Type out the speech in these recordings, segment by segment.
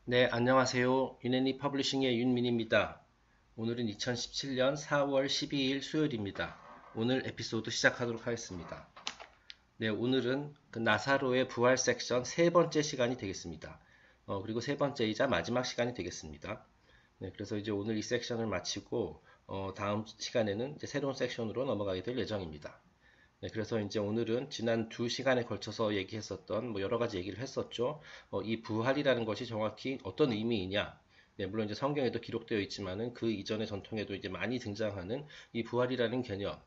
네, 안녕하세요. 유네니 퍼블리싱의 윤민입니다. 오늘은 2017년 4월 12일 수요일입니다. 오늘 에피소드 시작하도록 하겠습니다. 네, 오늘은 그 나사로의 부활 섹션 세 번째 시간이 되겠습니다. 그리고 세 번째이자 마지막 시간이 되겠습니다. 네, 그래서 이제 오늘 이 섹션을 마치고 다음 시간에는 이제 새로운 섹션으로 넘어가게 될 예정입니다. 네, 그래서 이제 오늘은 지난 두 시간에 걸쳐서 얘기했었던 여러 가지 얘기를 했었죠. 이 부활이라는 것이 정확히 어떤 의미이냐? 네, 물론 이제 성경에도 기록되어 있지만은 그 이전의 전통에도 이제 많이 등장하는 이 부활이라는 개념.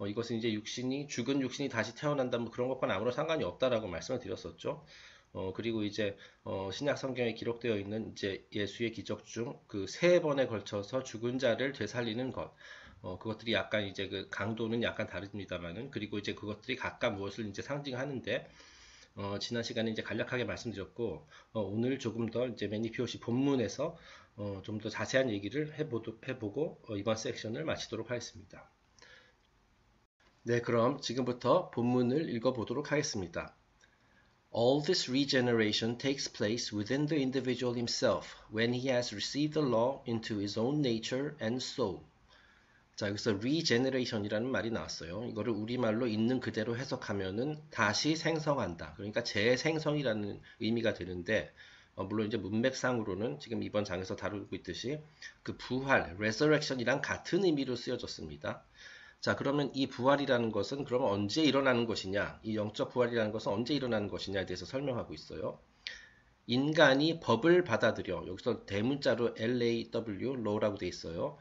이것은 이제 죽은 육신이 다시 태어난다, 뭐 그런 것과는 아무런 상관이 없다라고 말씀을 드렸었죠. 그리고 이제 신약 성경에 기록되어 있는 이제 예수의 기적 중 그 세 번에 걸쳐서 죽은 자를 되살리는 것. 그것들이 약간 이제 그 강도는 약간 다릅니다만은 그리고 이제 그것들이 각각 무엇을 이제 상징하는데 지난 시간에 이제 간략하게 말씀드렸고 오늘 조금 더 이제 매니피오시 본문에서 좀 더 자세한 얘기를 해보고 이번 섹션을 마치도록 하겠습니다. 네, 그럼 지금부터 본문을 읽어보도록 하겠습니다. All this regeneration takes place within the individual himself when he has received the law into his own nature and soul. 자, 여기서 regeneration이라는 말이 나왔어요. 이거를 우리말로 있는 그대로 해석하면은 다시 생성한다. 그러니까 재생성이라는 의미가 되는데, 물론 이제 문맥상으로는 지금 이번 장에서 다루고 있듯이 그 부활, resurrection이랑 같은 의미로 쓰여졌습니다. 자, 그러면 이 부활이라는 것은 그러면 언제 일어나는 것이냐? 이 영적 부활이라는 것은 언제 일어나는 것이냐에 대해서 설명하고 있어요. 인간이 법을 받아들여, 여기서 대문자로 LAW, law라고 돼 있어요.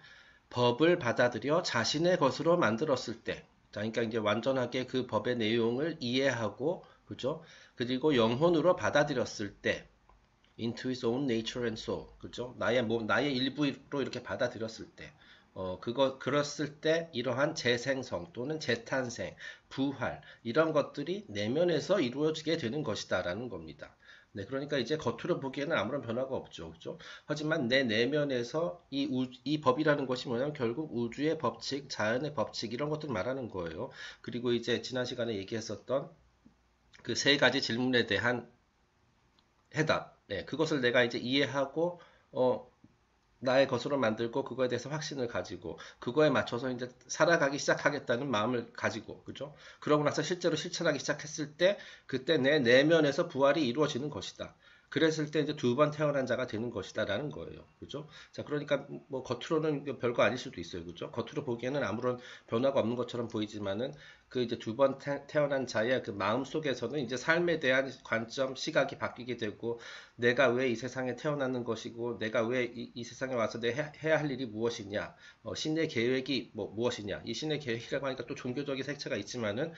법을 받아들여 자신의 것으로 만들었을 때, 그러니까 이제 완전하게 그 법의 내용을 이해하고, 그죠? 그리고 영혼으로 받아들였을 때, into his own nature and soul, 그죠? 나의 몸, 나의 일부로 이렇게 받아들였을 때, 그랬을 때 이러한 재생성 또는 재탄생, 부활, 이런 것들이 내면에서 이루어지게 되는 것이다라는 겁니다. 네, 그러니까 이제 겉으로 보기에는 아무런 변화가 없죠. 그죠? 하지만 내 내면에서 이 법이라는 것이 뭐냐면 결국 우주의 법칙, 자연의 법칙, 이런 것들 말하는 거예요. 그리고 이제 지난 시간에 얘기했었던 그 세 가지 질문에 대한 해답. 네, 그것을 내가 이제 이해하고, 나의 것으로 만들고 그거에 대해서 확신을 가지고 그거에 맞춰서 이제 살아가기 시작하겠다는 마음을 가지고 그죠? 그러고 나서 실제로 실천하기 시작했을 때 그때 내 내면에서 부활이 이루어지는 것이다. 그랬을 때 이제 두 번 태어난 자가 되는 것이다라는 거예요. 그죠? 자, 그러니까 뭐 겉으로는 별거 아닐 수도 있어요. 그죠? 겉으로 보기에는 아무런 변화가 없는 것처럼 보이지만은 그 이제 두 번 태어난 자의 그 마음 속에서는 이제 삶에 대한 관점, 시각이 바뀌게 되고 내가 왜 이 세상에 태어나는 것이고 내가 왜 이 세상에 와서 내 해야 할 일이 무엇이냐, 신의 계획이 무엇이냐. 이 신의 계획이라고 하니까 또 종교적인 색채가 있지만은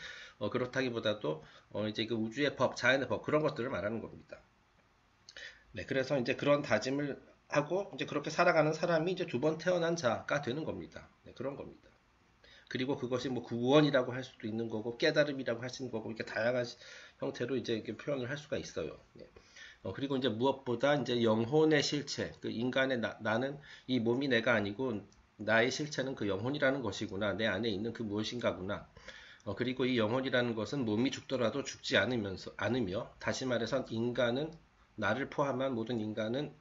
그렇다기보다도 이제 그 우주의 법, 자연의 법 그런 것들을 말하는 겁니다. 네, 그래서 이제 그런 다짐을 하고 이제 그렇게 살아가는 사람이 이제 두 번 태어난 자가 되는 겁니다. 네, 그런 겁니다. 그리고 그것이 뭐 구원이라고 할 수도 있는 거고 깨달음이라고 할 수 있는 거고 이렇게 다양한 형태로 이제 이렇게 표현을 할 수가 있어요. 네. 그리고 이제 무엇보다 이제 영혼의 실체, 그 인간의 나는 이 몸이 내가 아니고 나의 실체는 그 영혼이라는 것이구나. 내 안에 있는 그 무엇인가구나. 그리고 이 영혼이라는 것은 몸이 죽더라도 죽지 않으며, 다시 말해서 인간은, 나를 포함한 모든 인간은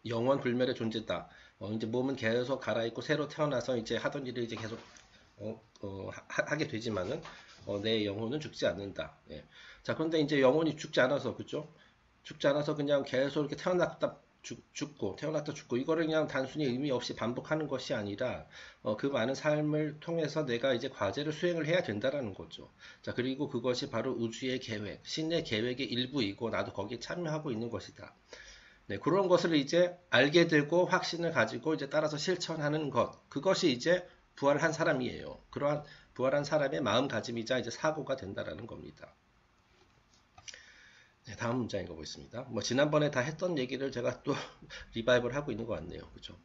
영원 불멸의 존재다. 이제 몸은 계속 갈아입고 새로 태어나서 이제 하던 일을 이제 계속 하게 되지만은 내 영혼은 죽지 않는다. 예. 자, 그런데 이제 영혼이 죽지 않아서 그죠? 죽지 않아서 그냥 계속 이렇게 태어났다 죽고 태어났다 죽고 이거를 그냥 단순히 의미 없이 반복하는 것이 아니라 그 많은 삶을 통해서 내가 이제 과제를 수행을 해야 된다라는 거죠. 자, 그리고 그것이 바로 우주의 계획, 신의 계획의 일부이고 나도 거기에 참여하고 있는 것이다. 네, 그런 것을 이제 알게 되고 확신을 가지고 이제 따라서 실천하는 것, 그것이 이제 부활한 사람이에요. 그러한 부활한 사람의 마음가짐이자 이제 사고가 된다라는 겁니다. 네, 다음 문장 읽어보겠습니다. 뭐 지난번에 다 했던 얘기를 제가 또 리바이벌 하고 있는 것 같네요. 그죠?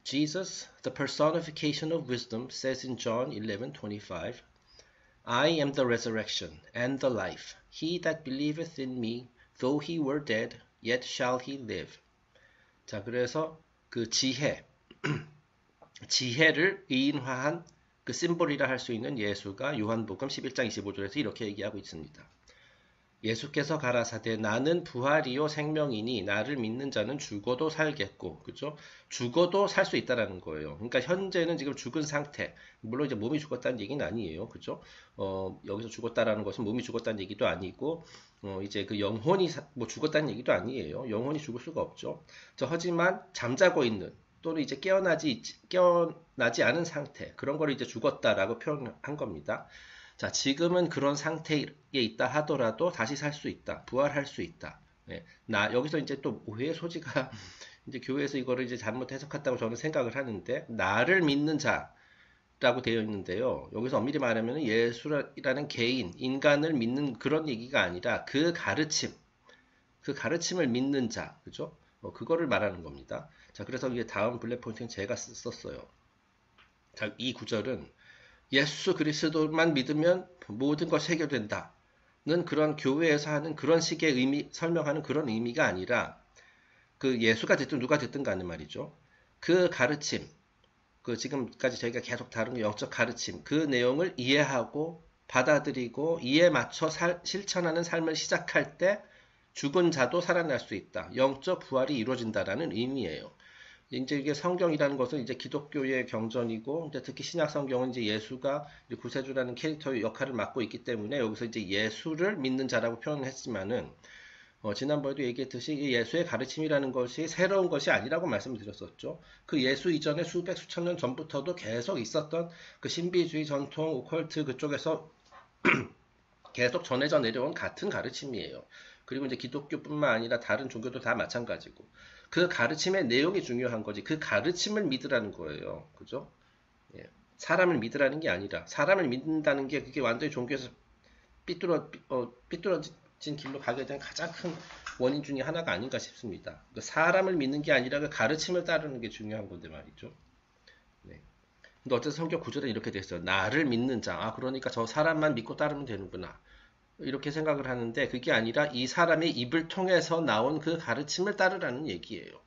Jesus, the personification of wisdom, says in John 11:25, I am the resurrection and the life. He that believeth in me, though he were dead, yet shall he live. 자, 그래서 그 지혜를 의인화한 그 심볼이라 할 수 있는 예수가 요한복음 11장 25절에서 이렇게 얘기하고 있습니다. 예수께서 가라사대 나는 부활이요 생명이니 나를 믿는 자는 죽어도 살겠고, 그죠? 죽어도 살 수 있다라는 거예요. 그러니까 현재는 지금 죽은 상태. 물론 이제 몸이 죽었다는 얘기는 아니에요. 그죠? 여기서 죽었다라는 것은 몸이 죽었다는 얘기도 아니고, 이제 그 영혼이 뭐 죽었다는 얘기도 아니에요. 영혼이 죽을 수가 없죠. 하지만 잠자고 있는 또는 이제 깨어나지 않은 상태, 그런 걸 이제 죽었다라고 표현한 겁니다. 자, 지금은 그런 상태에 있다 하더라도 다시 살 수 있다. 부활할 수 있다. 예, 여기서 이제 또 오해의 소지가 이제 교회에서 이거를 이제 잘못 해석했다고 저는 생각을 하는데, 나를 믿는 자라고 되어 있는데요. 여기서 엄밀히 말하면 예수라는 개인, 인간을 믿는 그런 얘기가 아니라 그 가르침을 믿는 자, 그죠? 그거를 말하는 겁니다. 자, 그래서 이제 다음 블랙 포인트는 제가 썼어요. 자, 이 구절은 예수 그리스도만 믿으면 모든 것이 해결된다. 는 그런 교회에서 하는 그런 식의 설명하는 그런 의미가 아니라, 그 예수가 됐든 누가 됐든 간에 말이죠. 그 가르침, 그 지금까지 저희가 계속 다룬 영적 가르침, 그 내용을 이해하고 받아들이고 이에 맞춰 실천하는 삶을 시작할 때 죽은 자도 살아날 수 있다. 영적 부활이 이루어진다라는 의미예요. 이제 이게 성경이라는 것은 이제 기독교의 경전이고, 이제 특히 신약 성경은 이제 예수가 이제 구세주라는 캐릭터의 역할을 맡고 있기 때문에 여기서 이제 예수를 믿는 자라고 표현을 했지만은, 지난번에도 얘기했듯이 예수의 가르침이라는 것이 새로운 것이 아니라고 말씀을 드렸었죠. 그 예수 이전에 수백 수천 년 전부터도 계속 있었던 그 신비주의 전통 오컬트 그쪽에서 계속 전해져 내려온 같은 가르침이에요. 그리고 이제 기독교뿐만 아니라 다른 종교도 다 마찬가지고, 그 가르침의 내용이 중요한 거지, 그 가르침을 믿으라는 거예요. 그죠? 예. 사람을 믿으라는 게 아니라, 사람을 믿는다는 게 그게 완전히 종교에서 삐뚤어진 길로 가게 된 가장 큰 원인 중에 하나가 아닌가 싶습니다. 그 사람을 믿는 게 아니라 그 가르침을 따르는 게 중요한 건데 말이죠. 네. 근데 어쨌든 성경 구절은 이렇게 돼 있어요. 나를 믿는 자. 그러니까 저 사람만 믿고 따르면 되는구나. 이렇게 생각을 하는데, 그게 아니라 이 사람의 입을 통해서 나온 그 가르침을 따르라는 얘기예요.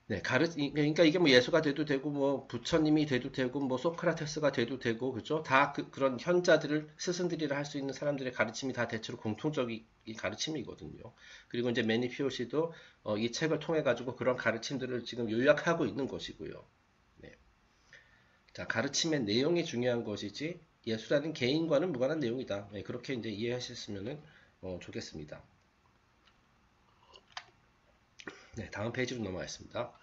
네, 그러니까 이게 뭐 예수가 돼도 되고, 뭐 부처님이 돼도 되고, 뭐 소크라테스가 돼도 되고, 그죠? 다 그런 현자들을 스승들이라 할 수 있는 사람들의 가르침이 다 대체로 공통적인 가르침이거든요. 그리고 이제 매니피오시도 이 책을 통해 가지고 그런 가르침들을 지금 요약하고 있는 것이고요. 네. 자, 가르침의 내용이 중요한 것이지 예수라는 개인과는 무관한 내용이다. 네, 그렇게 이제 이해하셨으면 좋겠습니다. 네, 다음 페이지로 넘어가겠습니다.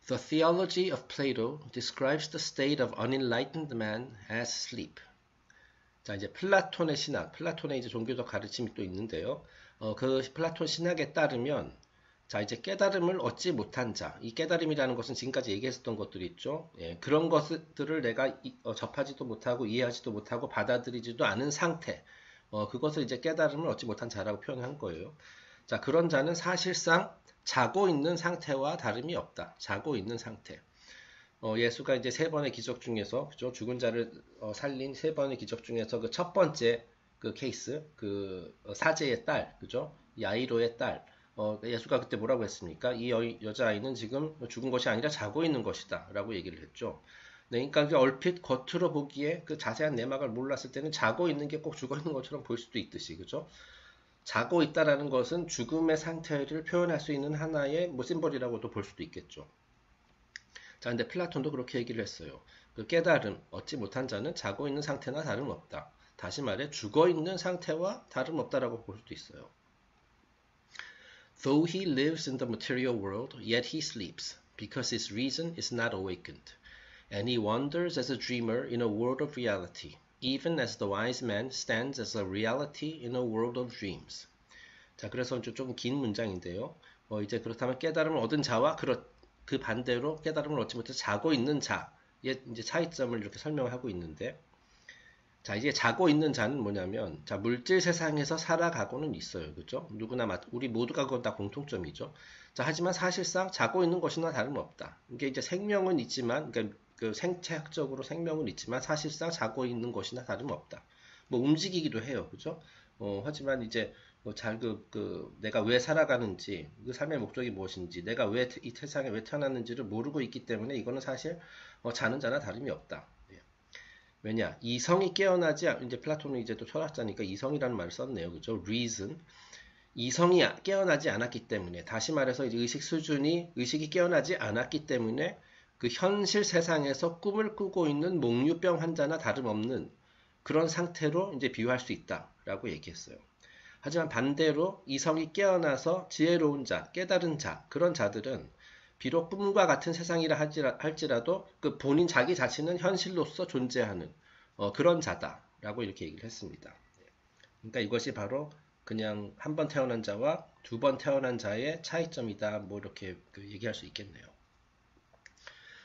The theology of Plato describes the state of unenlightened man as sleep. 자, 이제 플라톤의 신학, 플라톤의 이제 종교적 가르침이 또 있는데요. 그 플라톤 신학에 따르면, 자, 이제 깨달음을 얻지 못한 자, 이 깨달음이라는 것은 지금까지 얘기했었던 것들이 있죠. 예, 그런 것들을 내가 접하지도 못하고 이해하지도 못하고 받아들이지도 않은 상태, 그것을 이제 깨달음을 얻지 못한 자라고 표현한 거예요. 자, 그런 자는 사실상 자고 있는 상태와 다름이 없다. 자고 있는 상태. 예수가 이제 세 번의 기적 중에서, 그죠? 죽은 자를 살린 세 번의 기적 중에서 그 첫 번째 그 케이스, 그 사제의 딸, 그죠? 야이로의 딸. 예수가 그때 뭐라고 했습니까? 이 여자아이는 지금 죽은 것이 아니라 자고 있는 것이다. 라고 얘기를 했죠. 네, 그러니까 얼핏 겉으로 보기에 그 자세한 내막을 몰랐을 때는 자고 있는 게 꼭 죽어 있는 것처럼 보일 수도 있듯이, 그죠? 자고 있다라는 것은 죽음의 상태를 표현할 수 있는 하나의 뭐 심볼이라고도 볼 수도 있겠죠. 자, 근데 플라톤도 그렇게 얘기를 했어요. 그 깨달음, 얻지 못한 자는 자고 있는 상태나 다름없다. 다시 말해 죽어 있는 상태와 다름없다라고 볼 수도 있어요. Though he lives in the material world, yet he sleeps, because his reason is not awakened, and he wanders as a dreamer in a world of reality, even as the wise man stands as a reality in a world of dreams. 자, 그래서 좀 긴 문장인데요. 이제 그렇다면 깨달음을 얻은 자와 그 반대로 깨달음을 얻지 못해 자고 있는 자의 이제 차이점을 이렇게 설명을 하고 있는데, 자, 이제 자고 있는 자는 뭐냐면, 자, 물질 세상에서 살아가고는 있어요. 그죠? 누구나, 우리 모두가 그건 다 공통점이죠. 자, 하지만 사실상 자고 있는 것이나 다름없다. 이게 이제 생명은 있지만, 그러니까 그 생체학적으로 생명은 있지만 사실상 자고 있는 것이나 다름없다. 뭐 움직이기도 해요. 그죠? 하지만 이제 내가 왜 살아가는지, 그 삶의 목적이 무엇인지, 내가 왜 이 세상에 왜 태어났는지를 모르고 있기 때문에 이거는 사실 자는 자나 다름이 없다. 예. 왜냐? 이성이 깨어나지, 이제 플라톤은 이제 또 철학자니까 이성이라는 말을 썼네요. 그죠? reason. 이성이 깨어나지 않았기 때문에, 다시 말해서 이제 의식이 깨어나지 않았기 때문에 그 현실 세상에서 꿈을 꾸고 있는 몽유병 환자나 다름없는 그런 상태로 이제 비유할 수 있다라고 얘기했어요. 하지만 반대로 이성이 깨어나서 지혜로운 자, 깨달은 자, 그런 자들은 비록 꿈과 같은 세상이라 할지라도 그 본인 자기 자신은 현실로서 존재하는 그런 자다라고 이렇게 얘기를 했습니다. 그러니까 이것이 바로 그냥 한 번 태어난 자와 두 번 태어난 자의 차이점이다. 뭐 이렇게 얘기할 수 있겠네요.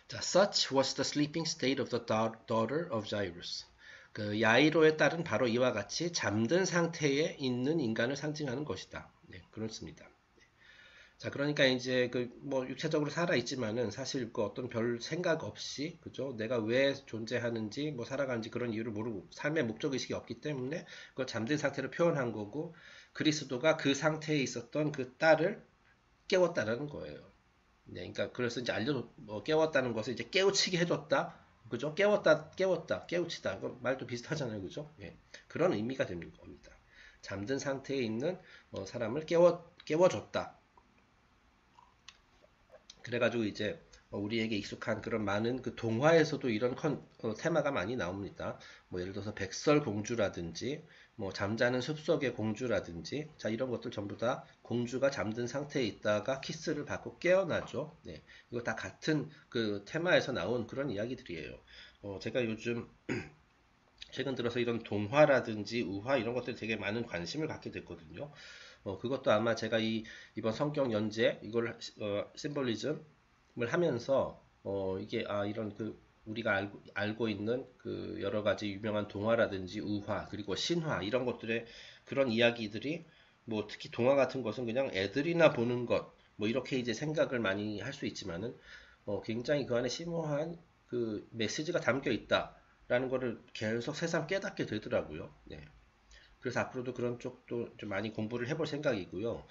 자, such was the sleeping state of the daughter of Jairus. 그 야이로의 딸은 바로 이와 같이 잠든 상태에 있는 인간을 상징하는 것이다. 네, 그렇습니다. 자, 그러니까 이제 그 뭐 육체적으로 살아 있지만은 사실 그 어떤 별 생각 없이, 그죠? 내가 왜 존재하는지, 뭐 살아가는지 그런 이유를 모르고 삶의 목적 의식이 없기 때문에 그걸 잠든 상태로 표현한 거고, 그리스도가 그 상태에 있었던 그 딸을 깨웠다라는 거예요. 네, 그러니까 그래서 이제 깨웠다는 것을 이제 깨우치게 해줬다, 그죠? 깨우치다. 그 말도 비슷하잖아요, 그죠? 예, 그런 의미가 되는 겁니다. 잠든 상태에 있는 사람을 깨워줬다. 그래가지고 이제 우리에게 익숙한 그런 많은 그 동화에서도 이런 테마가 많이 나옵니다. 뭐 예를 들어서 백설공주라든지 뭐 잠자는 숲속의 공주라든지, 자, 이런 것들 전부 다 공주가 잠든 상태에 있다가 키스를 받고 깨어나죠. 네, 이거 다 같은 그 테마에서 나온 그런 이야기들이에요. 제가 요즘 최근 들어서 이런 동화라든지 우화 이런 것들에 되게 많은 관심을 갖게 됐거든요. 그것도 아마 제가 이번 성경 연재 이걸 심볼리즘을 하면서 이게 이런 그 우리가 알고 있는 그 여러 가지 유명한 동화라든지 우화 그리고 신화 이런 것들의 그런 이야기들이, 뭐 특히 동화 같은 것은 그냥 애들이나 보는 것 뭐 이렇게 이제 생각을 많이 할 수 있지만은 굉장히 그 안에 심오한 그 메시지가 담겨 있다라는 거를 계속 새삼 깨닫게 되더라고요. 네. 그래서 앞으로도 그런 쪽도 좀 많이 공부를 해볼 생각이고요.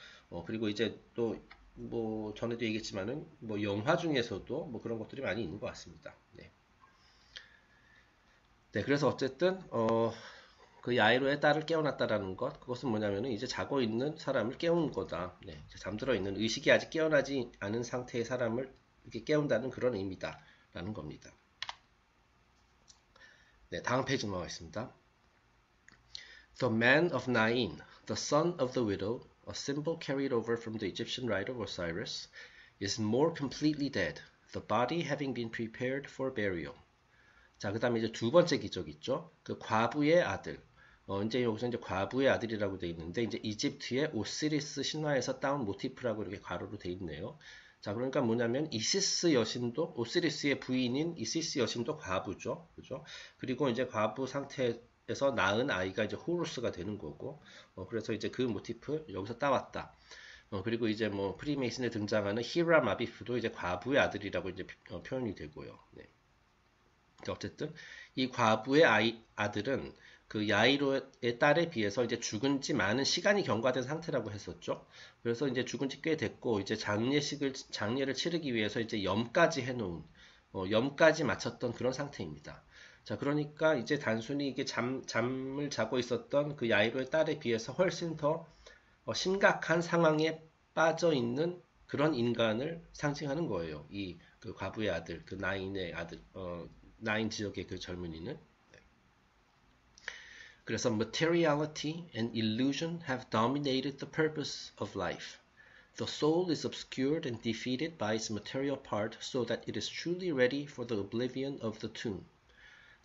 그리고 이제 또, 뭐, 전에도 얘기했지만은, 뭐, 영화 중에서도 뭐 그런 것들이 많이 있는 것 같습니다. 네. 네, 그래서 어쨌든, 그 야이로의 딸을 깨워놨다라는 것, 그것은 뭐냐면은 이제 자고 있는 사람을 깨우는 거다. 네, 잠들어 있는 의식이 아직 깨어나지 않은 상태의 사람을 이렇게 깨운다는 그런 의미다. 라는 겁니다. 네, 다음 페이지 넘어가겠습니다. The man of Nain, the son of the widow, a symbol carried over from the Egyptian rite of Osiris, is more completely dead, the body having been prepared for burial. 자, 그 다음에 이제 두 번째 기적 있죠. 그 과부의 아들. 이제 여기서 이제 과부의 아들이라고 되어 있는데, 이제 이집트의 오시리스 신화에서 따온 모티프라고 이렇게 괄호로 되어 있네요. 자, 그러니까 뭐냐면 이시스 여신도, 오시리스의 부인인 이시스 여신도 과부죠. 그죠? 그리고 이제 과부 상태에서 낳은 아이가 이제 호루스가 되는 거고, 그래서 이제 그 모티프 여기서 따왔다. 그리고 이제 뭐 프리메이슨에 등장하는 히람 아비프도 이제 과부의 아들이라고 이제 표현이 되고요. 네. 어쨌든 이 과부의 아들은 그 야이로의 딸에 비해서 이제 죽은 지 많은 시간이 경과된 상태라고 했었죠. 그래서 이제 죽은 지 꽤 됐고 이제 장례를 치르기 위해서 이제 염까지 해놓은 염까지 마쳤던 그런 상태입니다. 자, 그러니까 이제 단순히 이게 잠을 자고 있었던 그 야이로의 딸에 비해서 훨씬 더 심각한 상황에 빠져 있는 그런 인간을 상징하는 거예요. 이 그 과부의 아들, 그 나인의 아들, 나인 지역의 그 젊은이는. 그래서 materiality and illusion have dominated the purpose of life. The soul is obscured and defeated by its material part so that it is truly ready for the oblivion of the tomb.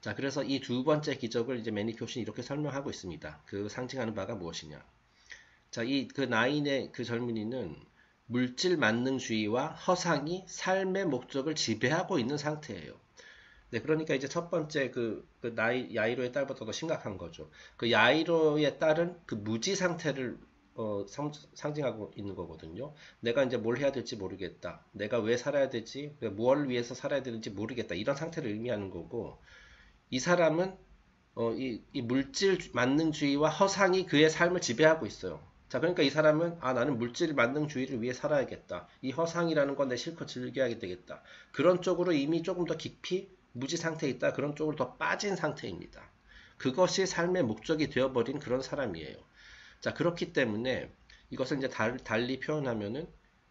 자, 그래서 이 두 번째 기적을 이제 매니표신이 이렇게 설명하고 있습니다. 그 상징하는 바가 무엇이냐. 자, 그 나인의 그 젊은이는 물질 만능주의와 허상이 삶의 목적을 지배하고 있는 상태예요. 네, 그러니까 이제 첫 번째 야이로의 딸보다 더 심각한 거죠. 그 야이로의 딸은 그 무지 상태를 상징하고 있는 거거든요. 내가 이제 뭘 해야 될지 모르겠다. 내가 왜 살아야 되지? 뭘 위해서 살아야 되는지 모르겠다. 이런 상태를 의미하는 거고, 이 사람은 이 물질 만능주의와 허상이 그의 삶을 지배하고 있어요. 자, 그러니까 이 사람은 나는 물질 만능주의를 위해 살아야겠다. 이 허상이라는 건 내 실컷 즐겨야 되겠다. 그런 쪽으로 이미 조금 더 깊이 무지 상태에 있다 그런 쪽으로 더 빠진 상태입니다. 그것이 삶의 목적이 되어버린 그런 사람이에요. 자, 그렇기 때문에 이것을 이제 달리 표현하면은,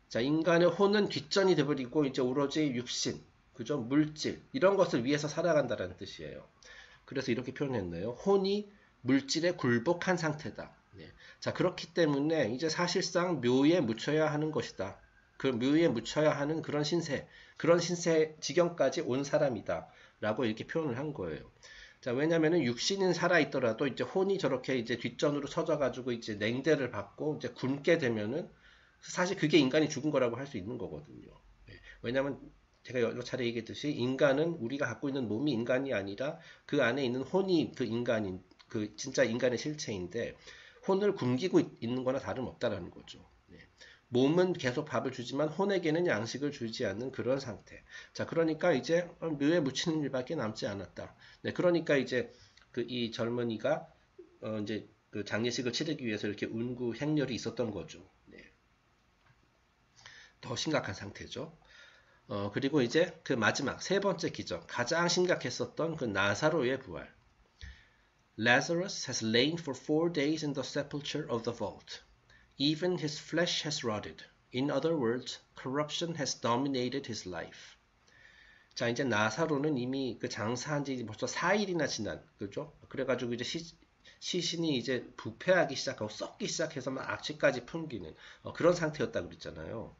자, 인간의 혼은 뒷전이 되어버리고 이제 오로지 육신, 그죠? 물질 이런 것을 위해서 살아간다는 뜻이에요. 그래서 이렇게 표현했네요. 혼이 물질에 굴복한 상태다. 네. 자, 그렇기 때문에 이제 사실상 묘에 묻혀야 하는 것이다. 그 묘에 묻혀야 하는 그런 신세 지경까지 온 사람이다. 라고 이렇게 표현을 한 거예요. 자, 왜냐면은 육신은 살아있더라도 이제 혼이 저렇게 이제 뒷전으로 서져가지고 이제 냉대를 받고 이제 굶게 되면은 사실 그게 인간이 죽은 거라고 할 수 있는 거거든요. 네. 왜냐면 제가 여러 차례 얘기했듯이 인간은 우리가 갖고 있는 몸이 인간이 아니라 그 안에 있는 혼이 그 인간인, 그 진짜 인간의 실체인데 혼을 굶기고 있는 거나 다름없다라는 거죠. 네. 몸은 계속 밥을 주지만 혼에게는 양식을 주지 않는 그런 상태. 자, 그러니까 이제 묘에 묻히는 일밖에 남지 않았다. 네, 그러니까 이제 이 젊은이가 이제 그 장례식을 치르기 위해서 이렇게 운구 행렬이 있었던 거죠. 네. 더 심각한 상태죠. 그리고 이제 그 마지막 세 번째 기적, 가장 심각했었던 그 나사로의 부활. Lazarus has lain for 4 days in the sepulchre of the vault. Even his flesh has rotted. In other words, corruption has dominated his life. 자, 이제 나사로는 이미 그 장사한 지 벌써 4일이나 지난, 그죠? 그래가지고 이제 시신이 이제 부패하기 시작하고 썩기 시작해서 막 악취까지 풍기는 그런 상태였다고 그랬잖아요.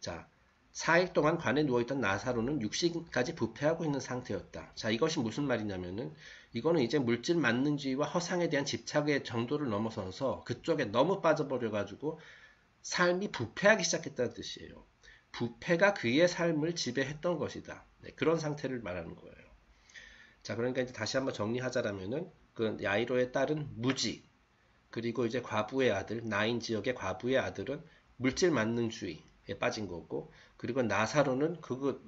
자, 4일 동안 관에 누워있던 나사로는 육신까지 부패하고 있는 상태였다. 자, 이것이 무슨 말이냐면은 이거는 이제 물질 만능주의와 허상에 대한 집착의 정도를 넘어서서 그쪽에 너무 빠져버려가지고 삶이 부패하기 시작했다는 뜻이에요. 부패가 그의 삶을 지배했던 것이다. 네, 그런 상태를 말하는 거예요. 자, 그러니까 이제 다시 한번 정리하자라면은 그 야이로의 딸은 무지, 그리고 이제 과부의 아들, 나인 지역의 과부의 아들은 물질 만능주의에 빠진 거고, 그리고 나사로는 그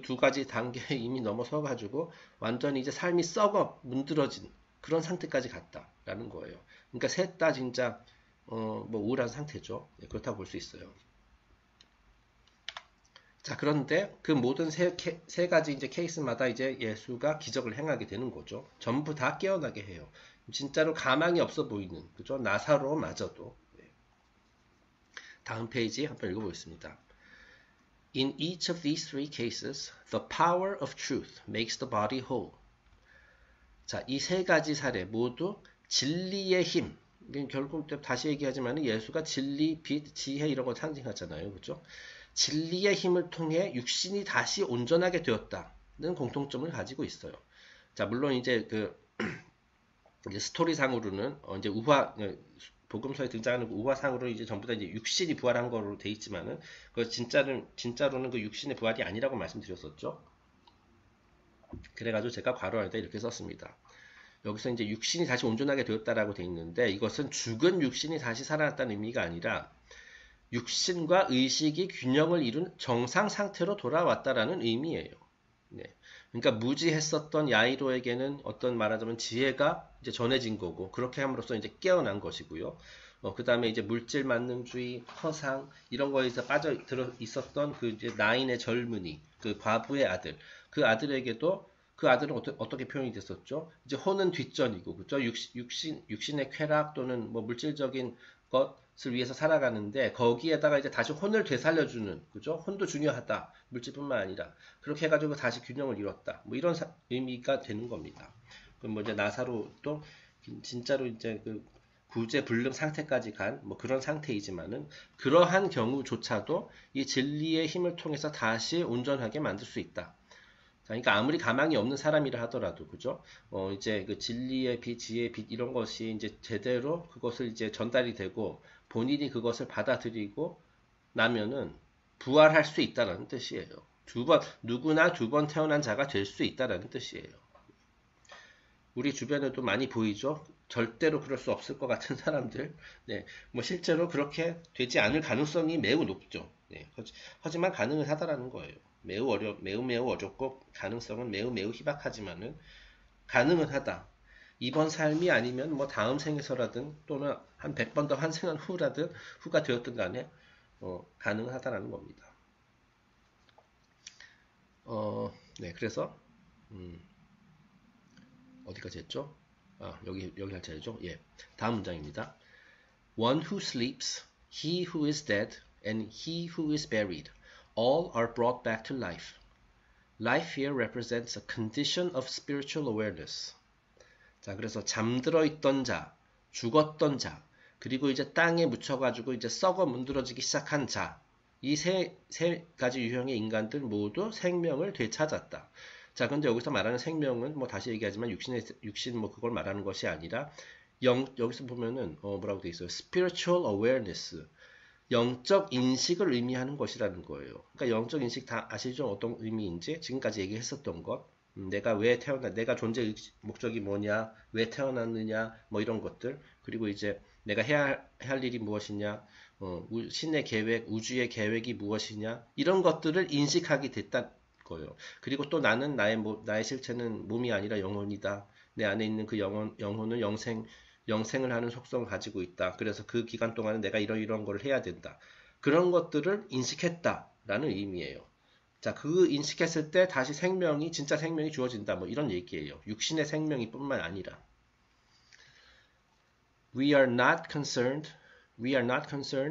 두 가지 단계에 이미 넘어서가지고 완전히 이제 삶이 썩어 문드러진 그런 상태까지 갔다라는 거예요. 그러니까 셋 다 진짜 뭐 우울한 상태죠. 네, 그렇다고 볼 수 있어요. 자, 그런데 그 모든 세 가지 이제 케이스마다 이제 예수가 기적을 행하게 되는 거죠. 전부 다 깨어나게 해요. 진짜로 가망이 없어 보이는, 그죠? 나사로마저도. 네. 다음 페이지 한번 읽어보겠습니다. In each of these three cases, the power of truth makes the body whole. 자, 이 세 가지 사례 모두 진리의 힘. 결국 다시 얘기하지만 예수가 진리, 빛, 지혜 이런 걸 상징하잖아요. 그죠? 진리의 힘을 통해 육신이 다시 온전하게 되었다는 공통점을 가지고 있어요. 자, 물론 이제 이제 스토리상으로는 이제 복음서에 등장하는 우화상으로는 이제 전부 다 이제 육신이 부활한 거로 돼 있지만은 그 진짜로는 그 육신의 부활이 아니라고 말씀드렸었죠. 그래가지고 제가 괄호 안에다 이렇게 썼습니다. 여기서 이제 육신이 다시 온전하게 되었다라고 돼 있는데 이것은 죽은 육신이 다시 살아났다는 의미가 아니라 육신과 의식이 균형을 이룬 정상 상태로 돌아왔다라는 의미예요. 네. 그러니까 무지했었던 야이로에게는 어떤 말하자면 지혜가 이제 전해진 거고 그렇게 함으로써 이제 깨어난 것이고요. 그 다음에 이제 물질 만능주의, 허상 이런 거에서 빠져 들어 있었던 그 이제 나인의 젊은이, 그 과부의 아들, 그 아들에게도 그 아들은 어떻게 표현이 됐었죠? 이제 혼은 뒷전이고, 그죠? 육신의 쾌락 또는 뭐 물질적인 것을 위해서 살아가는데 거기에다가 이제 다시 혼을 되살려주는, 그죠? 혼도 중요하다. 물질뿐만 아니라 그렇게 해가지고 다시 균형을 이뤘다. 뭐 이런 의미가 되는 겁니다. 그럼 뭐 이제 나사로도 진짜로 이제 그 구제불능 상태까지 간 뭐 그런 상태이지만은 그러한 경우조차도 이 진리의 힘을 통해서 다시 온전하게 만들 수 있다. 그러니까 아무리 가망이 없는 사람이라 하더라도 그죠? 이제 그 진리의 빛, 지혜의 빛 이런 것이 이제 제대로 그것을 이제 전달이 되고 본인이 그것을 받아들이고 나면은 부활할 수 있다는 뜻이에요. 누구나 두 번 태어난 자가 될 수 있다는 뜻이에요. 우리 주변에도 많이 보이죠? 절대로 그럴 수 없을 것 같은 사람들. 네, 뭐 실제로 그렇게 되지 않을 가능성이 매우 높죠. 네, 하지만 가능을 하다라는 거예요. 매우 어렵고 가능성은 매우 희박하지만은 가능은 하다. 이번 삶이 아니면 뭐 다음 생에서라든 또는 한 100번 더 환생한 후가 되었든 간에 가능하다라는 겁니다. 네, 그래서 어디까지 했죠? 여기 할 차례죠? 예. 다음 문장입니다. One who sleeps, he who is dead, and he who is buried, all are brought back to life. Life here represents a condition of spiritual awareness. 자, 그래서 잠들어 있던 자, 죽었던 자, 그리고 이제 땅에 묻혀가지고 이제 썩어 문드러지기 시작한 자, 이 세 가지 유형의 인간들 모두 생명을 되찾았다. 자, 근데 여기서 말하는 생명은 뭐 다시 얘기하지만 육신 뭐 그걸 말하는 것이 아니라 여기서 보면은 뭐라고 돼 있어요? spiritual awareness. 영적 인식을 의미하는 것이라는 거예요. 그러니까 영적 인식 다 아시죠? 어떤 의미인지 지금까지 얘기했었던 것. 내가 왜 내가 존재 목적이 뭐냐, 왜 태어났느냐, 뭐 이런 것들. 그리고 이제 내가 해야 할 일이 무엇이냐, 신의 계획, 우주의 계획이 무엇이냐, 이런 것들을 인식하게 됐다는 거예요. 그리고 또 나는 나의 실체는 몸이 아니라 영혼이다. 내 안에 있는 그 영혼은 영생을 하는 속성을 가지고 있다. 그래서 그 기간 동안은 내가 이런 거를 해야 된다. 그런 것들을 인식했다라는 의미예요. 자, 그 인식했을 때 다시 진짜 생명이 주어진다. 뭐 이런 얘기예요. 육신의 생명이 뿐만 아니라. We are not concerned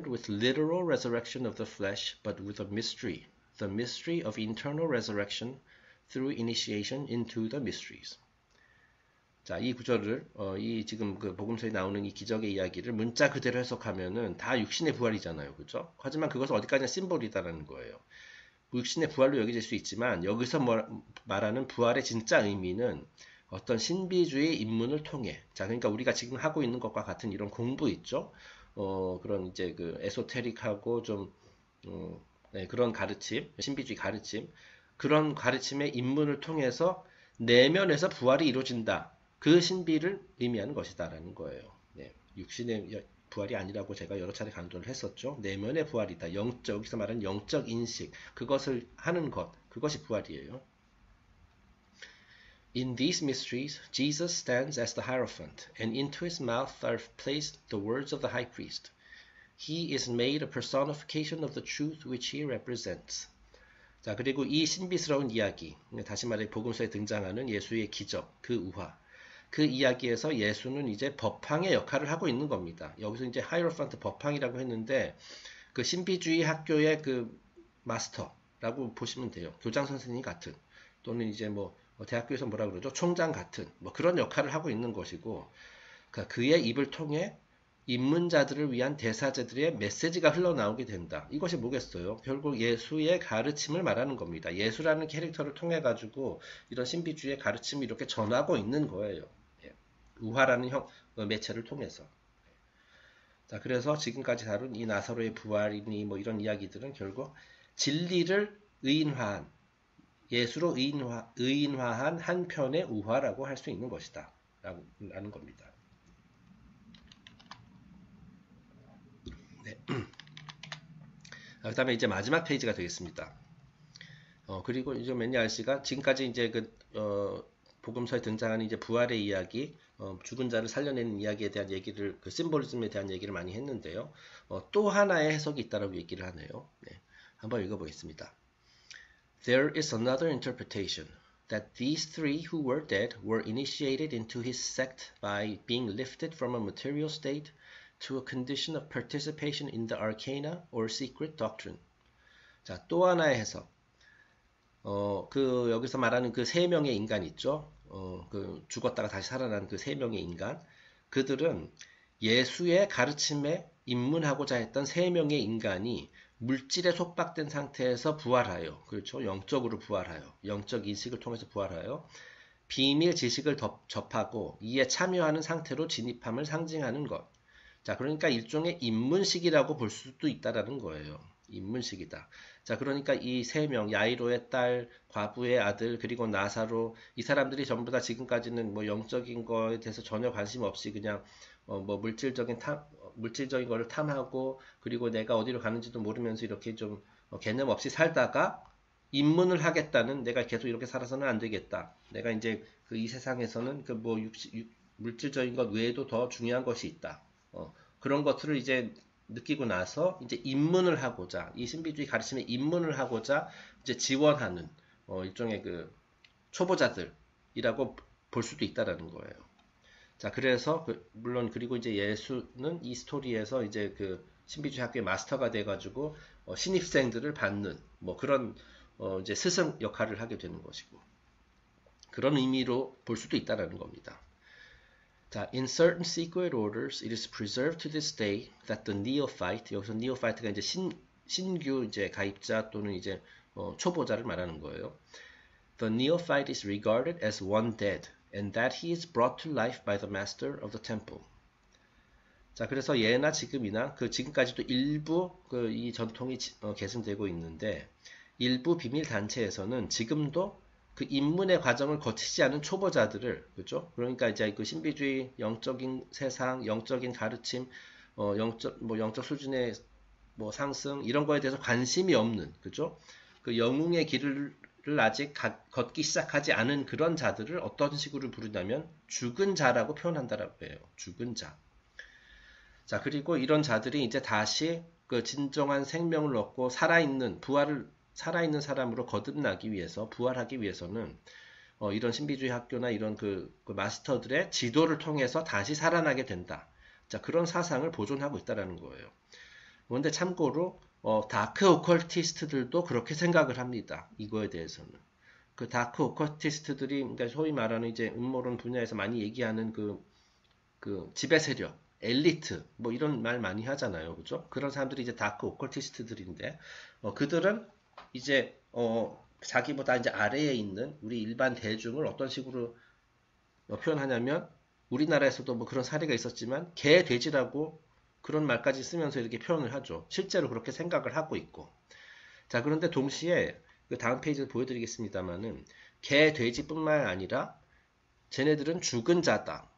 with literal resurrection of the flesh, but with a mystery. The mystery of internal resurrection through initiation into the mysteries. 자, 이 구절을 이 지금 그 복음서에 나오는 이 기적의 이야기를 문자 그대로 해석하면은 다 육신의 부활이잖아요, 그죠? 하지만 그것은 어디까지나 심볼이다라는 거예요. 육신의 부활로 여겨질 수 있지만 여기서 말하는 부활의 진짜 의미는 어떤 신비주의 입문을 통해, 자, 그러니까 우리가 지금 하고 있는 것과 같은 이런 공부 있죠? 그런 이제 그 에소테릭하고 좀 네, 그런 가르침, 신비주의 가르침, 그런 가르침의 입문을 통해서 내면에서 부활이 이루어진다. 그 신비를 의미하는 것이다라는 거예요. 네, 육신의 부활이 아니라고 제가 여러 차례 강조를 했었죠. 내면의 부활이다. 여기서 말하는 영적 인식, 그것을 하는 것, 그것이 부활이에요. In these mysteries, Jesus stands as the Hierophant, and into his mouth are placed the words of the high priest. He is made a personification of the truth which he represents. 자, 그리고 이 신비스러운 이야기, 다시 말해 복음서에 등장하는 예수의 기적, 그 우화, 그 이야기에서 예수는 이제 법황의 역할을 하고 있는 겁니다. 여기서 이제 하이로판트 법황이라고 했는데 그 신비주의 학교의 그 마스터라고 보시면 돼요. 교장 선생님 같은, 또는 이제 뭐 대학교에서 뭐라 그러죠? 총장 같은 뭐 그런 역할을 하고 있는 것이고, 그러니까 그의 입을 통해 입문자들을 위한 대사제들의 메시지가 흘러나오게 된다. 이것이 뭐겠어요? 결국 예수의 가르침을 말하는 겁니다. 예수라는 캐릭터를 통해 가지고 이런 신비주의의 가르침을 이렇게 전하고 있는 거예요. 우화라는 매체를 통해서. 자, 그래서 지금까지 다룬 이 나사로의 부활이니 뭐 이런 이야기들은 결국 진리를 의인화한, 예수로 의인화한 한편의 우화라고 할 수 있는 것이다 라는 겁니다. 네. 그 다음에 이제 마지막 페이지가 되겠습니다. 그리고 이제 맨니 알씨가 지금까지 이제 복음서에 등장하는 이제 부활의 이야기, 죽은 자를 살려내는 이야기에 대한 얘기를, 그 심볼리즘에 대한 얘기를 많이 했는데요. 또 하나의 해석이 있다라고 얘기를 하네요. 네, 한번 읽어보겠습니다. There is another interpretation that these three who were dead were initiated into his sect by being lifted from a material state to a condition of participation in the arcana or secret doctrine. 자, 또 하나의 해석. 여기서 말하는 그 세 명의 인간 있죠? 그 죽었다가 다시 살아난 그 세 명의 인간. 그들은 예수의 가르침에 입문하고자 했던 세 명의 인간이 물질에 속박된 상태에서 부활하여, 그렇죠? 영적으로 부활하여, 영적 인식을 통해서 부활하여, 비밀 지식을 접하고 이에 참여하는 상태로 진입함을 상징하는 것. 자, 그러니까 일종의 입문식이라고 볼 수도 있다라는 거예요. 입문식이다. 자, 그러니까 이 세 명, 야이로의 딸, 과부의 아들, 그리고 나사로, 이 사람들이 전부 다 지금까지는 뭐 영적인 거에 대해서 전혀 관심 없이 그냥 뭐 물질적인 거를 탐하고, 그리고 내가 어디로 가는지도 모르면서 이렇게 좀 개념 없이 살다가 입문을 하겠다는, 내가 계속 이렇게 살아서는 안 되겠다. 내가 이제 이 세상에서는 그 뭐 물질적인 것 외에도 더 중요한 것이 있다. 그런 것들을 이제 느끼고 나서 이제 입문을 하고자, 이 신비주의 가르침에 입문을 하고자 이제 지원하는 일종의 그 초보자들이라고 볼 수도 있다라는 거예요. 자, 그래서 물론 그리고 이제 예수는 이 스토리에서 이제 그 신비주의 학교의 마스터가 돼가지고 신입생들을 받는 뭐 그런 이제 스승 역할을 하게 되는 것이고 그런 의미로 볼 수도 있다라는 겁니다. 자, in certain secret orders, it is preserved to this day that the neophyte, 여기서 neophyte가 이제 신규 이제 가입자 또는 이제 초보자를 말하는 거예요. The neophyte is regarded as one dead, and that he is brought to life by the master of the temple. 자, 그래서 예나 지금이나 그 지금까지도 일부 이 전통이 계승되고 있는데 일부 비밀 단체에서는 지금도 그 입문의 과정을 거치지 않은 초보자들을 그죠? 그러니까 이제 그 신비주의 영적인 세상, 영적인 가르침, 영적 수준의 뭐 상승 이런 거에 대해서 관심이 없는 그죠? 그 영웅의 길을 아직 걷기 시작하지 않은 그런 자들을 어떤 식으로 부르냐면 죽은 자라고 표현한다라고 해요. 죽은 자. 자, 그리고 이런 자들이 이제 다시 그 진정한 생명을 얻고 살아있는 사람으로 거듭나기 위해서 부활하기 위해서는 이런 신비주의 학교나 이런 그 마스터들의 지도를 통해서 다시 살아나게 된다. 자, 그런 사상을 보존하고 있다라는 거예요. 그런데 참고로 다크 오컬티스트들도 그렇게 생각을 합니다. 이거에 대해서는. 그 다크 오컬티스트들이 그러니까 소위 말하는 이제 음모론 분야에서 많이 얘기하는 그 지배 세력, 엘리트 뭐 이런 말 많이 하잖아요. 그죠? 그런 사람들이 이제 다크 오컬티스트들인데 그들은 이제 자기보다 이제 아래에 있는 우리 일반 대중을 어떤 식으로 표현하냐면 우리나라에서도 뭐 그런 사례가 있었지만 개 돼지라고 그런 말까지 쓰면서 이렇게 표현을 하죠. 실제로 그렇게 생각을 하고 있고. 자, 그런데 동시에 그 다음 페이지를 보여드리겠습니다만은 개 돼지뿐만 아니라 쟤네들은 죽은 자다.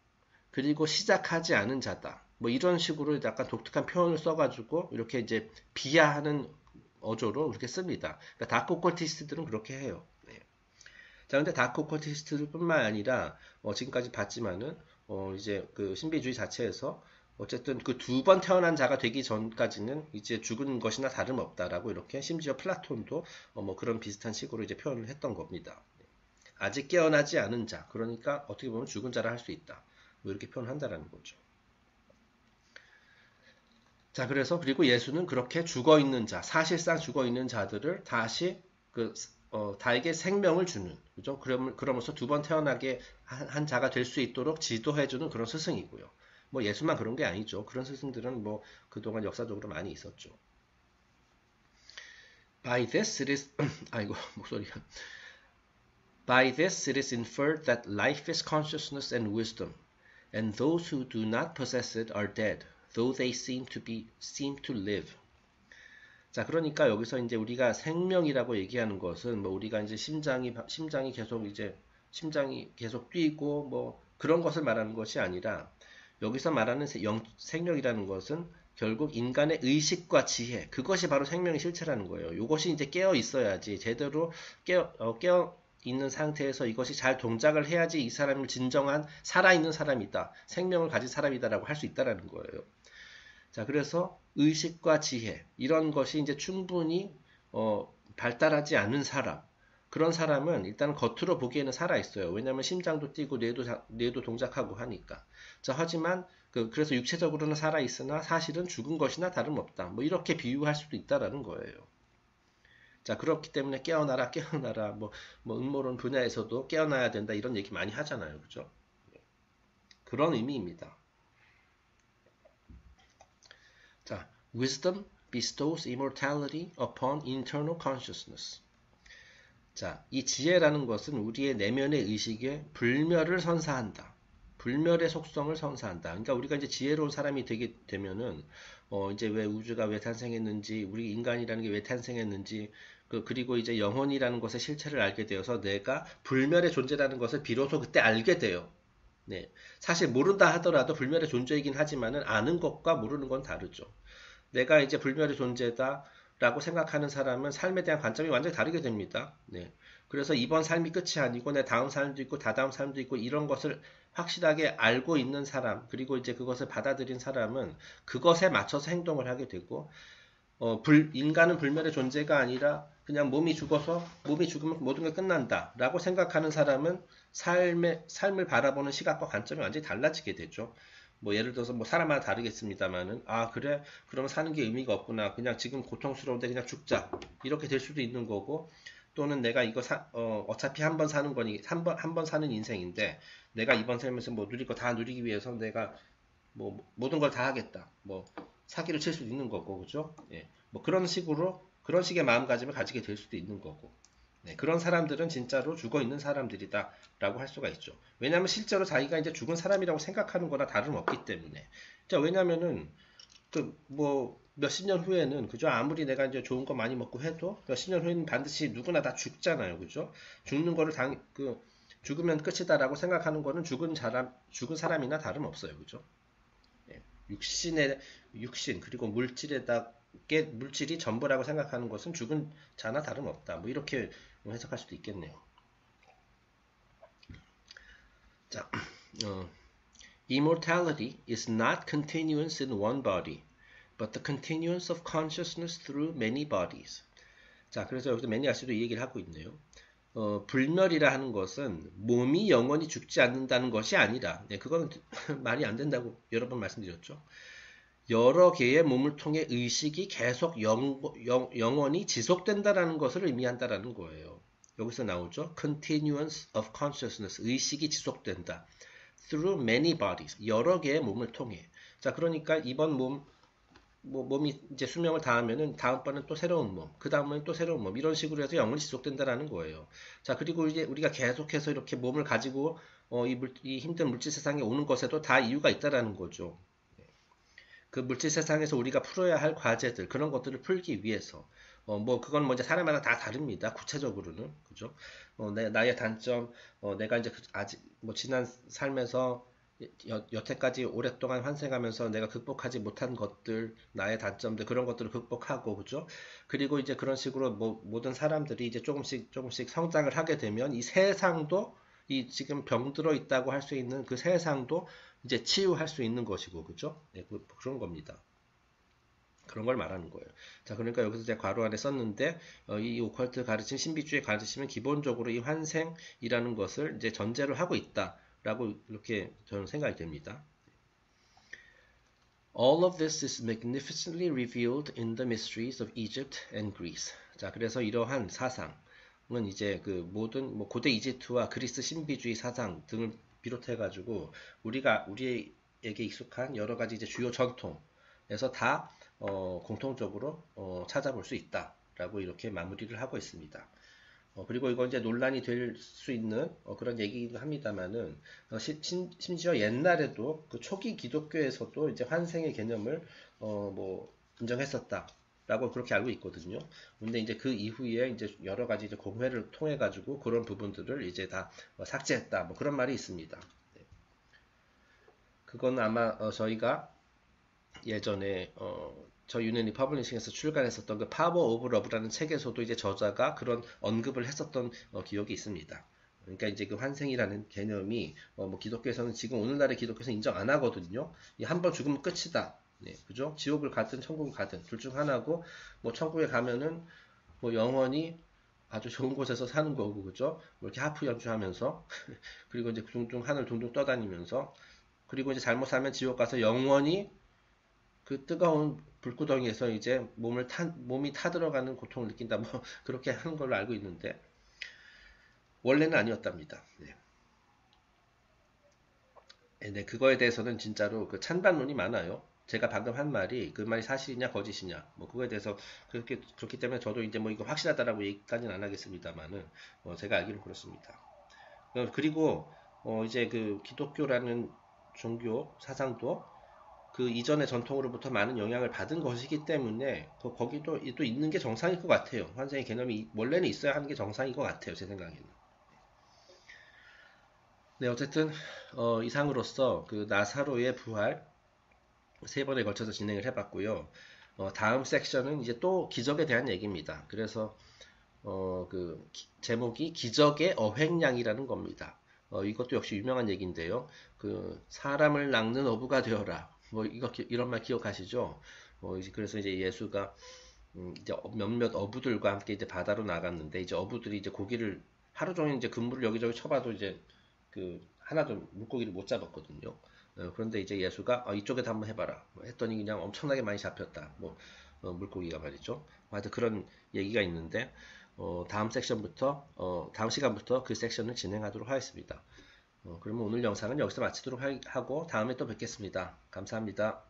그리고 시작하지 않은 자다. 뭐 이런 식으로 약간 독특한 표현을 써가지고 이렇게 이제 비하하는 어조로 이렇게 씁니다. 그러니까 다크 오컬티스트들은 그렇게 해요. 네. 자, 근데 다크 오컬티스트들뿐만 아니라 지금까지 봤지만은 이제 그 신비주의 자체에서 어쨌든 그 두 번 태어난 자가 되기 전까지는 이제 죽은 것이나 다름없다라고 이렇게 심지어 플라톤도 뭐 그런 비슷한 식으로 이제 표현을 했던 겁니다. 아직 깨어나지 않은 자, 그러니까 어떻게 보면 죽은 자라 할 수 있다. 뭐 이렇게 표현한다라는 거죠. 자, 그래서 그리고 예수는 그렇게 죽어 있는 자, 사실상 죽어 있는 자들을 다시 다에게 생명을 주는, 그죠? 그러면서 두 번 태어나게 한 자가 될 수 있도록 지도해주는 그런 스승이고요. 뭐 예수만 그런 게 아니죠. 그런 스승들은 뭐 그동안 역사적으로 많이 있었죠. By this it is 아이고 목소리가 By this it is inferred that life is consciousness and wisdom, and those who do not possess it are dead, though they seem to live. 자, 그러니까 여기서 이제 우리가 생명이라고 얘기하는 것은 뭐 우리가 이제 심장이 계속 뛰고 뭐 그런 것을 말하는 것이 아니라 여기서 말하는 생명이라는 것은 결국 인간의 의식과 지혜, 그것이 바로 생명의 실체라는 거예요. 이것이 이제 깨어 있어야지 제대로 깨어 있는 상태에서 이것이 잘 동작을 해야지 이 사람을 진정한 살아있는 사람이다, 생명을 가진 사람이다라고 할 수 있다라는 거예요. 자, 그래서 의식과 지혜 이런 것이 이제 충분히 발달하지 않은 사람, 그런 사람은 일단 겉으로 보기에는 살아있어요. 왜냐하면 심장도 뛰고 뇌도 동작하고 하니까. 자, 하지만 그래서 육체적으로는 살아있으나 사실은 죽은 것이나 다름없다. 뭐 이렇게 비유할 수도 있다라는 거예요. 자, 그렇기 때문에 깨어나라, 깨어나라. 뭐 음모론 분야에서도 깨어나야 된다 이런 얘기 많이 하잖아요. 그죠? 그런 의미입니다. 자, wisdom bestows immortality upon internal consciousness. 자, 이 지혜라는 것은 우리의 내면의 의식에 불멸을 선사한다. 불멸의 속성을 선사한다. 그러니까 우리가 이제 지혜로운 사람이 되게 되면은 이제 왜 우주가 왜 탄생했는지, 우리 인간이라는 게 왜 탄생했는지, 그리고 이제 영혼이라는 것의 실체를 알게 되어서 내가 불멸의 존재라는 것을 비로소 그때 알게 돼요. 네, 사실 모른다 하더라도 불멸의 존재이긴 하지만은 아는 것과 모르는 건 다르죠. 내가 이제 불멸의 존재다 라고 생각하는 사람은 삶에 대한 관점이 완전히 다르게 됩니다. 네. 그래서 이번 삶이 끝이 아니고 내 다음 삶도 있고 다다음 삶도 있고 이런 것을 확실하게 알고 있는 사람, 그리고 이제 그것을 받아들인 사람은 그것에 맞춰서 행동을 하게 되고 인간은 불멸의 존재가 아니라 그냥 몸이 죽으면 모든 게 끝난다 라고 생각하는 사람은 삶을 바라보는 시각과 관점이 완전히 달라지게 되죠. 뭐 예를 들어서 뭐 사람마다 다르겠습니다만은 아 그래 그러면 사는 게 의미가 없구나 그냥 지금 고통스러운데 그냥 죽자 이렇게 될 수도 있는 거고 또는 내가 이거 어차피 한 번 사는 거니 한 번 사는 인생인데 내가 이번 삶에서 뭐 누릴 거 다 누리기 위해서 내가 뭐 모든 걸 다 하겠다 뭐 사기를 칠 수도 있는 거고 그죠? 예. 뭐 그런 식으로 그런 식의 마음가짐을 가지게 될 수도 있는 거고 네, 그런 사람들은 진짜로 죽어 있는 사람들이다 라고 할 수가 있죠. 왜냐하면 실제로 자기가 이제 죽은 사람이라고 생각하는 거나 다름없기 때문에. 자, 왜냐면은 그 뭐 몇십 년 후에는 그죠? 아무리 내가 이제 좋은 거 많이 먹고 해도 몇십 년 후에는 반드시 누구나 다 죽잖아요. 그죠? 죽는 거를 죽으면 끝이다라고 생각하는 거는 죽은 사람이나 다름없어요. 그죠? 예. 육신 그리고 물질이 전부라고 생각하는 것은 죽은 자나 다름없다. 뭐 이렇게 해석할 수도 있겠네요. 자, Immortality is not continuance in one body, but the continuance of consciousness through many bodies. 자, 그래서 여기서 매니아씨도 이 얘기를 하고 있네요. 불멸이라 하는 것은 몸이 영원히 죽지 않는다는 것이 아니라, 네, 그건 말이 안 된다고 여러 번 말씀드렸죠. 여러 개의 몸을 통해 의식이 계속 영원히 지속된다라는 것을 의미한다라는 거예요. 여기서 나오죠. Continuance of consciousness. 의식이 지속된다. Through many bodies. 여러 개의 몸을 통해. 자, 그러니까 이번 몸이 이제 수명을 다하면은 다음번엔 또 새로운 몸, 그 다음번엔 또 새로운 몸, 이런 식으로 해서 영원히 지속된다라는 거예요. 자, 그리고 이제 우리가 계속해서 이렇게 몸을 가지고 이 힘든 물질 세상에 오는 것에도 다 이유가 있다라는 거죠. 그 물질 세상에서 우리가 풀어야 할 과제들 그런 것들을 풀기 위해서 뭐 그건 뭐 이제 사람마다 다 다릅니다. 구체적으로는 그죠? 나의 단점, 내가 이제 아직 뭐 지난 삶에서 여태까지 오랫동안 환생하면서 내가 극복하지 못한 것들, 나의 단점들 그런 것들을 극복하고 그죠? 그리고 이제 그런 식으로 모든 사람들이 이제 조금씩 성장을 하게 되면 이 세상도 이 지금 병들어 있다고 할 수 있는 그 세상도 이제 치유할 수 있는 것이고, 그죠? 네, 그런 겁니다. 그런 걸 말하는 거예요. 자, 그러니까 여기서 제가 괄호 안에 썼는데, 이 오컬트 가르침, 신비주의 가르침은 기본적으로 이 환생이라는 것을 이제 전제로 하고 있다라고 이렇게 저는 생각이 됩니다. All of this is magnificently revealed in the mysteries of Egypt and Greece. 자, 그래서 이러한 사상은 이제 그 모든 고대 이집트와 그리스 신비주의 사상 등을 비롯해가지고 우리에게 익숙한 여러 가지 이제 주요 전통에서 다 공통적으로 찾아볼 수 있다라고 이렇게 마무리를 하고 있습니다. 그리고 이건 이제 논란이 될 수 있는 그런 얘기이기도 합니다만은 심지어 옛날에도 그 초기 기독교에서도 이제 환생의 개념을 인정했었다라고 그렇게 알고 있거든요. 근데 이제 그 이후에 이제 여러 가지 이제 공회를 통해 가지고 그런 부분들을 이제 다 삭제했다 뭐 그런 말이 있습니다. 네. 그건 아마 저희가 예전에 저 유네니 퍼블리싱에서 출간했었던 그 파워 오브 러브라는 책에서도 이제 저자가 그런 언급을 했었던 기억이 있습니다. 그러니까 이제 그 환생이라는 개념이 뭐 기독교에서는 지금 오늘날의 기독교에서 인정 안 하거든요. 한 번 죽으면 끝이다. 네, 그죠? 지옥을 가든 천국을 가든 둘 중 하나고 뭐 천국에 가면은 뭐 영원히 아주 좋은 곳에서 사는 거고 그죠? 뭐 이렇게 하프 연주하면서 그리고 이제 둥둥 하늘 둥둥 떠다니면서 그리고 이제 잘못 살면 지옥 가서 영원히 그 뜨거운 불구덩이에서 이제 몸이 타들어가는 고통을 느낀다. 뭐, 그렇게 하는 걸로 알고 있는데, 원래는 아니었답니다. 네. 네, 그거에 대해서는 진짜로 그 찬반론이 많아요. 제가 방금 한 말이 그 말이 사실이냐 거짓이냐 뭐 그거에 대해서 그렇기 때문에 저도 이제 뭐 이거 확실하다라고 얘기까지는 안 하겠습니다만은 제가 알기로 그렇습니다. 그리고 이제 그 기독교라는 종교 사상도 그 이전의 전통으로부터 많은 영향을 받은 것이기 때문에 거기도 또 있는 게 정상일 것 같아요. 환생의 개념이 원래는 있어야 하는 게 정상일 것 같아요. 제 생각에는. 네, 어쨌든 이상으로서 그 나사로의 부활 세 번에 걸쳐서 진행을 해봤고요. 다음 섹션은 이제 또 기적에 대한 얘기입니다. 그래서 그 제목이 기적의 어획량이라는 겁니다. 이것도 역시 유명한 얘기인데요. 그 사람을 낚는 어부가 되어라. 뭐 이런 말 기억하시죠? 그래서 이제 예수가 이제 몇몇 어부들과 함께 이제 바다로 나갔는데 이제 어부들이 이제 고기를 하루 종일 이제 그물을 여기저기 쳐봐도 이제 그 하나도 물고기를 못 잡았거든요. 그런데 이제 예수가 이쪽에도 한번 해봐라 했더니 그냥 엄청나게 많이 잡혔다. 뭐 물고기가 말이죠. 하여튼 그런 얘기가 있는데 다음 섹션부터 다음 시간부터 그 섹션을 진행하도록 하겠습니다. 그러면 오늘 영상은 여기서 마치도록 하고 다음에 또 뵙겠습니다. 감사합니다.